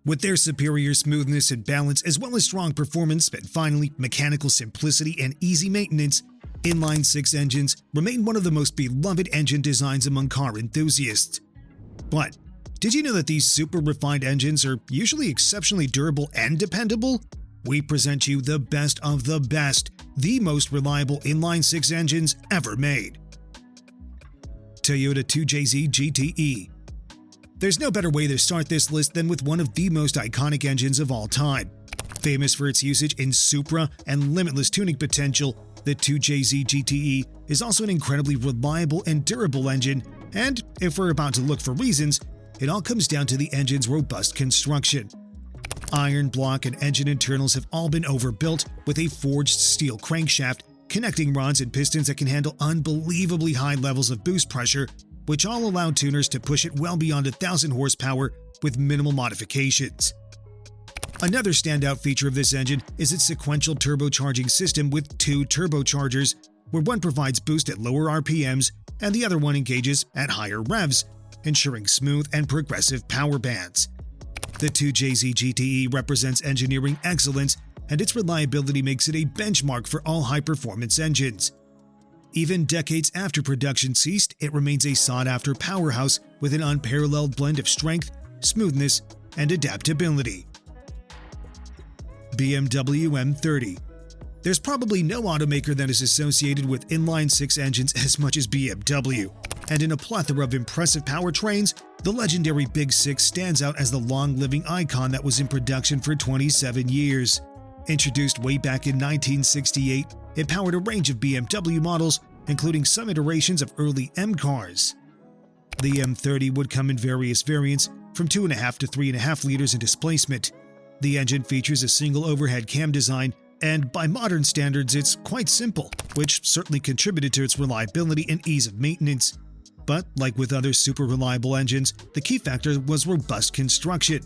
With their superior smoothness and balance, as well as strong performance and finally mechanical simplicity and easy maintenance, Inline-6 engines remain one of the most beloved engine designs among car enthusiasts. But did you know that these super refined engines are usually exceptionally durable and dependable? We present you the best of the best, the most reliable Inline-6 engines ever made. Toyota 2JZ GTE. There's no better way to start this list than with one of the most iconic engines of all time. Famous for its usage in Supra and limitless tuning potential, the 2JZ GTE is also an incredibly reliable and durable engine, and if we're about to look for reasons, it all comes down to the engine's robust construction. Iron block and engine internals have all been overbuilt with a forged steel crankshaft, connecting rods and pistons that can handle unbelievably high levels of boost pressure, which all allow tuners to push it well beyond 1,000 horsepower with minimal modifications. Another standout feature of this engine is its sequential turbocharging system with two turbochargers, where one provides boost at lower RPMs and the other one engages at higher revs, ensuring smooth and progressive power bands. The 2JZ GTE represents engineering excellence, and its reliability makes it a benchmark for all high-performance engines. Even decades after production ceased, it remains a sought-after powerhouse with an unparalleled blend of strength, smoothness, and adaptability. BMW M30. There's probably no automaker that is associated with inline-6 engines as much as BMW, and in a plethora of impressive powertrains, the legendary Big Six stands out as the long-living icon that was in production for 27 years. Introduced way back in 1968, it powered a range of BMW models, including some iterations of early M cars. The M30 would come in various variants, from 2.5 to 3.5 liters in displacement. The engine features a single overhead cam design, and by modern standards it's quite simple, which certainly contributed to its reliability and ease of maintenance. But like with other super reliable engines, the key factor was robust construction.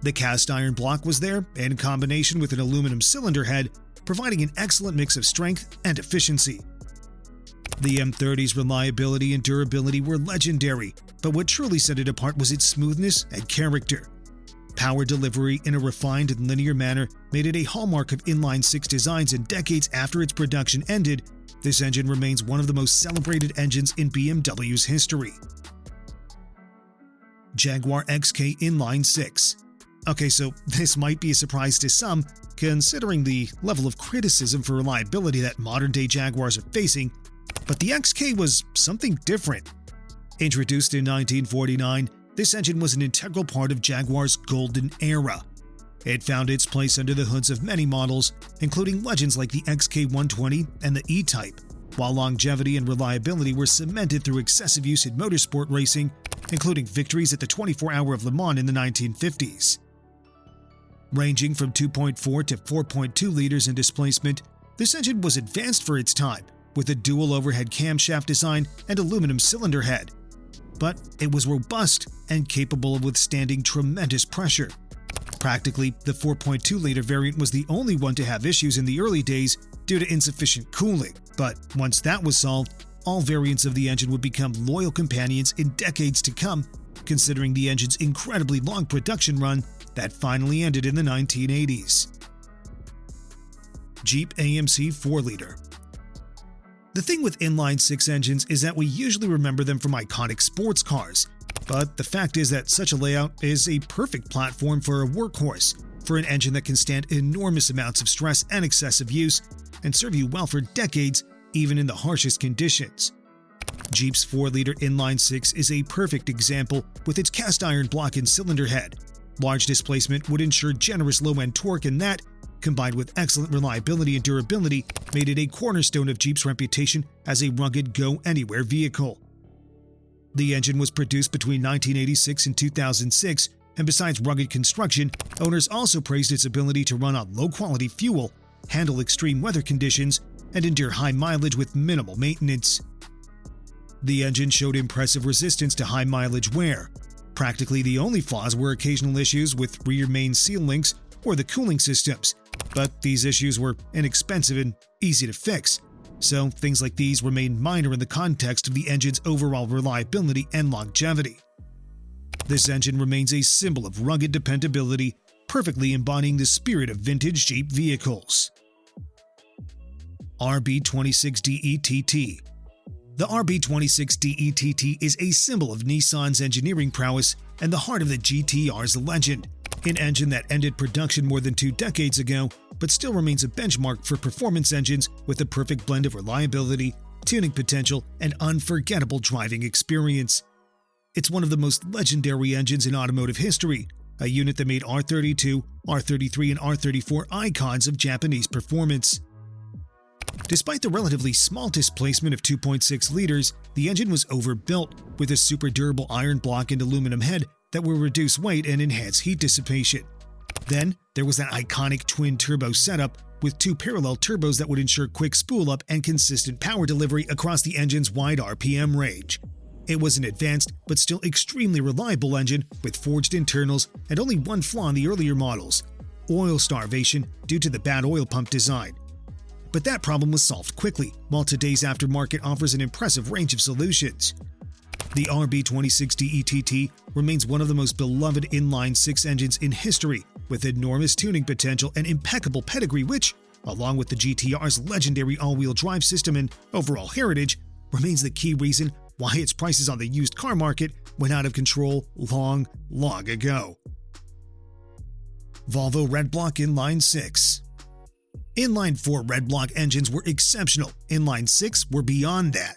The cast iron block was there, in combination with an aluminum cylinder head, providing an excellent mix of strength and efficiency. The M30's reliability and durability were legendary, but what truly set it apart was its smoothness and character. Power delivery in a refined and linear manner made it a hallmark of inline-6 designs, and decades after its production ended, this engine remains one of the most celebrated engines in BMW's history. Jaguar XK Inline-6. Okay, so this might be a surprise to some, considering the level of criticism for reliability that modern-day Jaguars are facing, but the XK was something different. Introduced in 1949, this engine was an integral part of Jaguar's golden era. It found its place under the hoods of many models, including legends like the XK120 and the E-Type, while longevity and reliability were cemented through excessive use in motorsport racing, including victories at the 24-Hour of Le Mans in the 1950s. Ranging from 2.4 to 4.2 liters in displacement, this engine was advanced for its time, with a dual overhead camshaft design and aluminum cylinder head. But it was robust and capable of withstanding tremendous pressure. Practically, the 4.2-liter variant was the only one to have issues in the early days due to insufficient cooling, but once that was solved, all variants of the engine would become loyal companions in decades to come, considering the engine's incredibly long production run that finally ended in the 1980s. Jeep AMC 4-liter. The thing with inline-6 engines is that we usually remember them from iconic sports cars, but the fact is that such a layout is a perfect platform for a workhorse, for an engine that can stand enormous amounts of stress and excessive use, and serve you well for decades, even in the harshest conditions. Jeep's 4-liter inline-6 is a perfect example with its cast iron block and cylinder head. Large displacement would ensure generous low-end torque, and that, combined with excellent reliability and durability, made it a cornerstone of Jeep's reputation as a rugged go-anywhere vehicle. The engine was produced between 1986 and 2006, and besides rugged construction, owners also praised its ability to run on low-quality fuel, handle extreme weather conditions, and endure high mileage with minimal maintenance. The engine showed impressive resistance to high-mileage wear. Practically the only flaws were occasional issues with rear main seal links or the cooling systems, but these issues were inexpensive and easy to fix, so things like these remain minor in the context of the engine's overall reliability and longevity. This engine remains a symbol of rugged dependability, perfectly embodying the spirit of vintage Jeep vehicles. RB26DETT. The RB26DETT is a symbol of Nissan's engineering prowess and the heart of the GTR's legend, an engine that ended production more than 2 decades ago, but still remains a benchmark for performance engines with a perfect blend of reliability, tuning potential, and unforgettable driving experience. It's one of the most legendary engines in automotive history, a unit that made R32, R33, and R34 icons of Japanese performance. Despite the relatively small displacement of 2.6 liters, the engine was overbuilt, with a super durable iron block and aluminum head that will reduce weight and enhance heat dissipation. Then, there was that iconic twin-turbo setup with 2 parallel turbos that would ensure quick spool-up and consistent power delivery across the engine's wide RPM range. It was an advanced but still extremely reliable engine with forged internals and only one flaw in the earlier models: oil starvation due to the bad oil pump design. But that problem was solved quickly, while today's aftermarket offers an impressive range of solutions. The RB26DETT remains one of the most beloved inline-6 engines in history, with enormous tuning potential and impeccable pedigree which, along with the GTR's legendary all-wheel drive system and overall heritage, remains the key reason why its prices on the used car market went out of control long ago. Volvo Redblock Inline-6. Inline-4 Redblock engines were exceptional. Inline-6 were beyond that.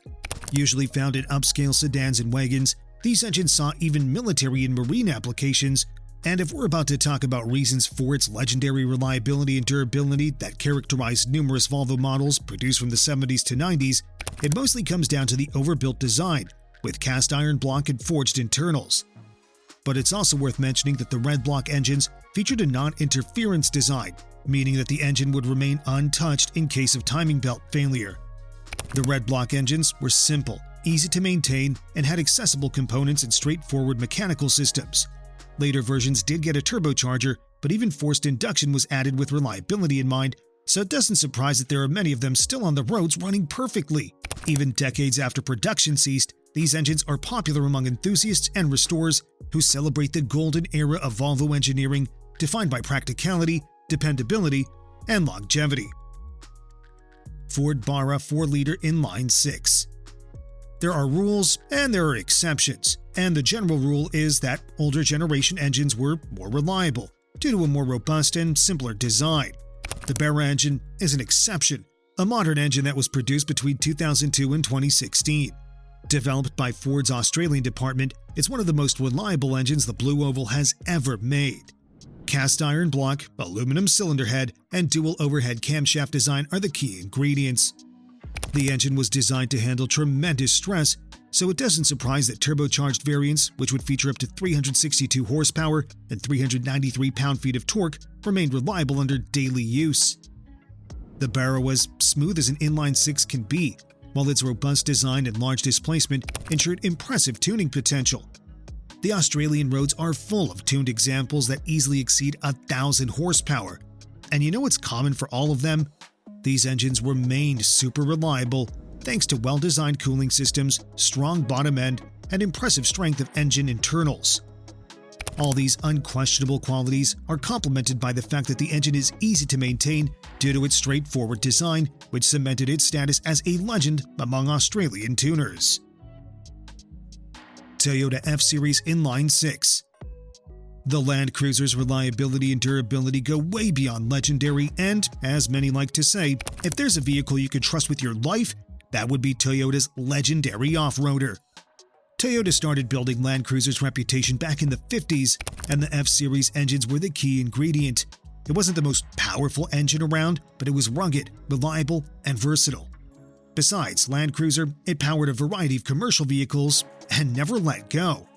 Usually found in upscale sedans and wagons, these engines saw even military and marine applications, and if we're about to talk about reasons for its legendary reliability and durability that characterized numerous Volvo models produced from the 70s to 90s, it mostly comes down to the overbuilt design, with cast iron block and forged internals. But it's also worth mentioning that the Redblock engines featured a non-interference design, meaning that the engine would remain untouched in case of timing belt failure. The Redblock engines were simple, easy to maintain, and had accessible components and straightforward mechanical systems. Later versions did get a turbocharger, but even forced induction was added with reliability in mind, so it doesn't surprise that there are many of them still on the roads running perfectly. Even decades after production ceased, these engines are popular among enthusiasts and restorers who celebrate the golden era of Volvo engineering, defined by practicality, dependability, and longevity. Ford Barra 4-liter inline-6. There are rules and there are exceptions, and the general rule is that older generation engines were more reliable due to a more robust and simpler design. The Barra engine is an exception, a modern engine that was produced between 2002 and 2016. Developed by Ford's Australian department, it's one of the most reliable engines the Blue Oval has ever made. Cast iron block, aluminum cylinder head, and dual overhead camshaft design are the key ingredients. The engine was designed to handle tremendous stress, so it doesn't surprise that turbocharged variants, which would feature up to 362 horsepower and 393 pound-feet of torque, remained reliable under daily use. The Barra was smooth as an inline-6 can be, while its robust design and large displacement ensured impressive tuning potential. The Australian roads are full of tuned examples that easily exceed 1,000 horsepower. And you know what's common for all of them? These engines remained super reliable thanks to well-designed cooling systems, strong bottom end, and impressive strength of engine internals. All these unquestionable qualities are complemented by the fact that the engine is easy to maintain due to its straightforward design, which cemented its status as a legend among Australian tuners. Toyota F-Series Inline-6. The Land Cruiser's reliability and durability go way beyond legendary, and, as many like to say, if there's a vehicle you can trust with your life, that would be Toyota's legendary off-roader. Toyota started building Land Cruiser's reputation back in the 50s, and the F-Series engines were the key ingredient. It wasn't the most powerful engine around, but it was rugged, reliable, and versatile. Besides Land Cruiser, it powered a variety of commercial vehicles and never let go.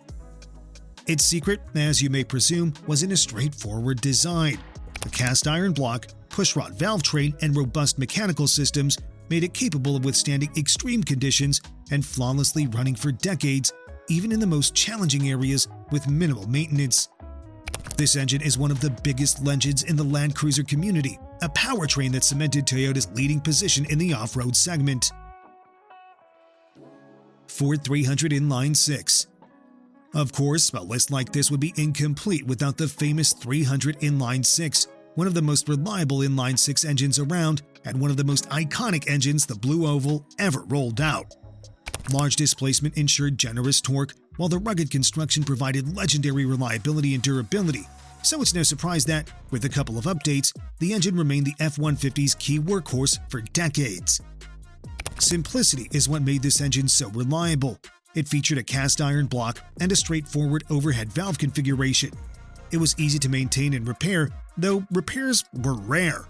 Its secret, as you may presume, was in a straightforward design. The cast iron block, pushrod valve train, and robust mechanical systems made it capable of withstanding extreme conditions and flawlessly running for decades, even in the most challenging areas with minimal maintenance. This engine is one of the biggest legends in the Land Cruiser community, a powertrain that cemented Toyota's leading position in the off-road segment. Ford 300 Inline-6. Of course, a list like this would be incomplete without the famous 300 Inline-6, one of the most reliable inline-6 engines around and one of the most iconic engines the Blue Oval ever rolled out. Large displacement ensured generous torque, while the rugged construction provided legendary reliability and durability, so it's no surprise that, with a couple of updates, the engine remained the F-150's key workhorse for decades. Simplicity is what made this engine so reliable. It featured a cast iron block and a straightforward overhead valve configuration. It was easy to maintain and repair, though repairs were rare.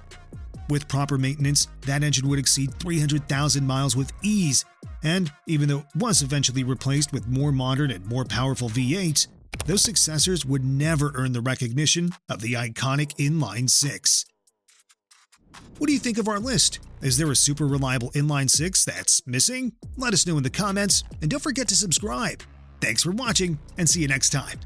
With proper maintenance, that engine would exceed 300,000 miles with ease, and even though it was eventually replaced with more modern and more powerful V8s, those successors would never earn the recognition of the iconic Inline-6. What do you think of our list? Is there a super reliable Inline-6 that's missing? Let us know in the comments, and don't forget to subscribe. Thanks for watching, and see you next time.